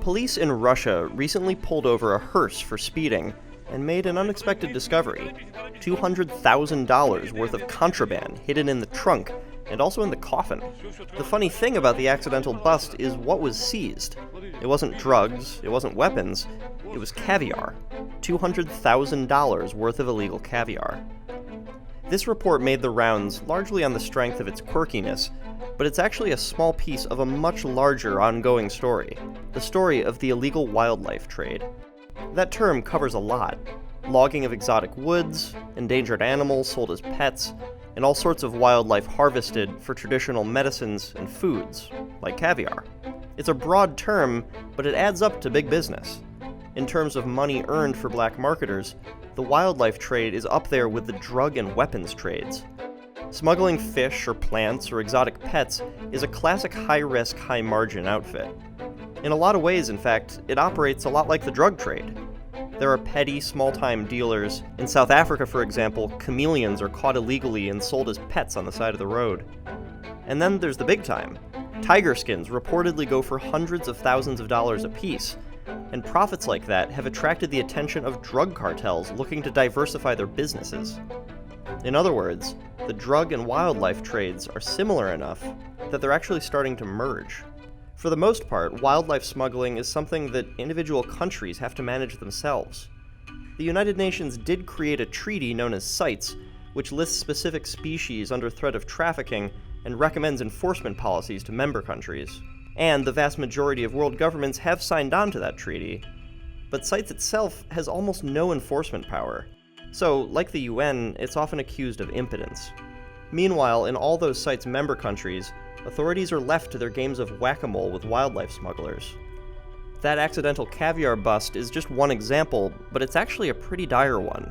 Police in Russia recently pulled over a hearse for speeding and made an unexpected discovery: $200,000 worth of contraband hidden in the trunk and also in the coffin. The funny thing about the accidental bust is what was seized. It wasn't drugs, it wasn't weapons, it was caviar. $200,000 worth of illegal caviar. This report made the rounds largely on the strength of its quirkiness, but it's actually a small piece of a much larger ongoing story, the story of the illegal wildlife trade. That term covers a lot: logging of exotic woods, endangered animals sold as pets, and all sorts of wildlife harvested for traditional medicines and foods, like caviar. It's a broad term, but it adds up to big business. In terms of money earned for black marketers, the wildlife trade is up there with the drug and weapons trades. Smuggling fish or plants or exotic pets is a classic high-risk, high-margin outfit. In a lot of ways, in fact, it operates a lot like the drug trade. There are petty, small-time dealers. In South Africa, for example, chameleons are caught illegally and sold as pets on the side of the road. And then there's the big time. Tiger skins reportedly go for hundreds of thousands of dollars a piece, and profits like that have attracted the attention of drug cartels looking to diversify their businesses. In other words, the drug and wildlife trades are similar enough that they're actually starting to merge. For the most part, wildlife smuggling is something that individual countries have to manage themselves. The United Nations did create a treaty known as CITES, which lists specific species under threat of trafficking and recommends enforcement policies to member countries. And the vast majority of world governments have signed on to that treaty. But CITES itself has almost no enforcement power. So, like the UN, it's often accused of impotence. Meanwhile, in all those CITES member countries, authorities are left to their games of whack-a-mole with wildlife smugglers. That accidental caviar bust is just one example, but it's actually a pretty dire one.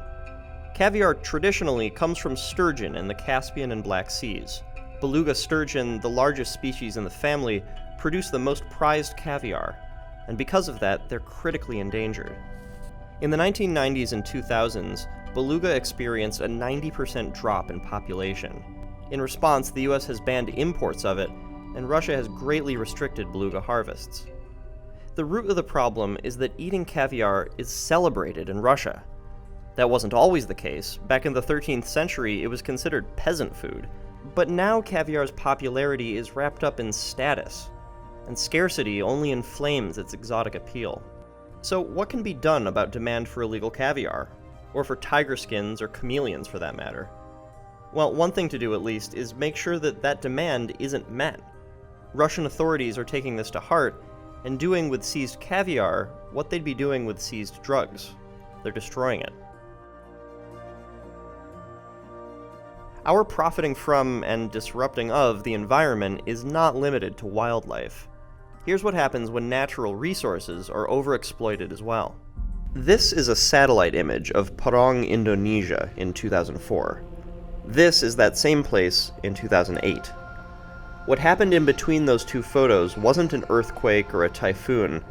Caviar traditionally comes from sturgeon in the Caspian and Black Seas. Beluga sturgeon, the largest species in the family, produce the most prized caviar, and because of that, they're critically endangered. In the 1990s and 2000s, beluga experienced a 90% drop in population. In response, the US has banned imports of it, and Russia has greatly restricted beluga harvests. The root of the problem is that eating caviar is celebrated in Russia. That wasn't always the case. Back in the 13th century, it was considered peasant food. But now caviar's popularity is wrapped up in status, and scarcity only inflames its exotic appeal. So what can be done about demand for illegal caviar? Or for tiger skins or chameleons, for that matter? Well, one thing to do at least is make sure that that demand isn't met. Russian authorities are taking this to heart and doing with seized caviar what they'd be doing with seized drugs. They're destroying it. Our profiting from and disrupting of the environment is not limited to wildlife. Here's what happens when natural resources are overexploited as well. This is a satellite image of Parong, Indonesia in 2004. This is that same place in 2008. What happened in between those two photos wasn't an earthquake or a typhoon.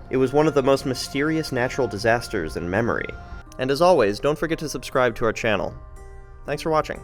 It was one of the most mysterious natural disasters in memory. And as always, don't forget to subscribe to our channel. Thanks for watching.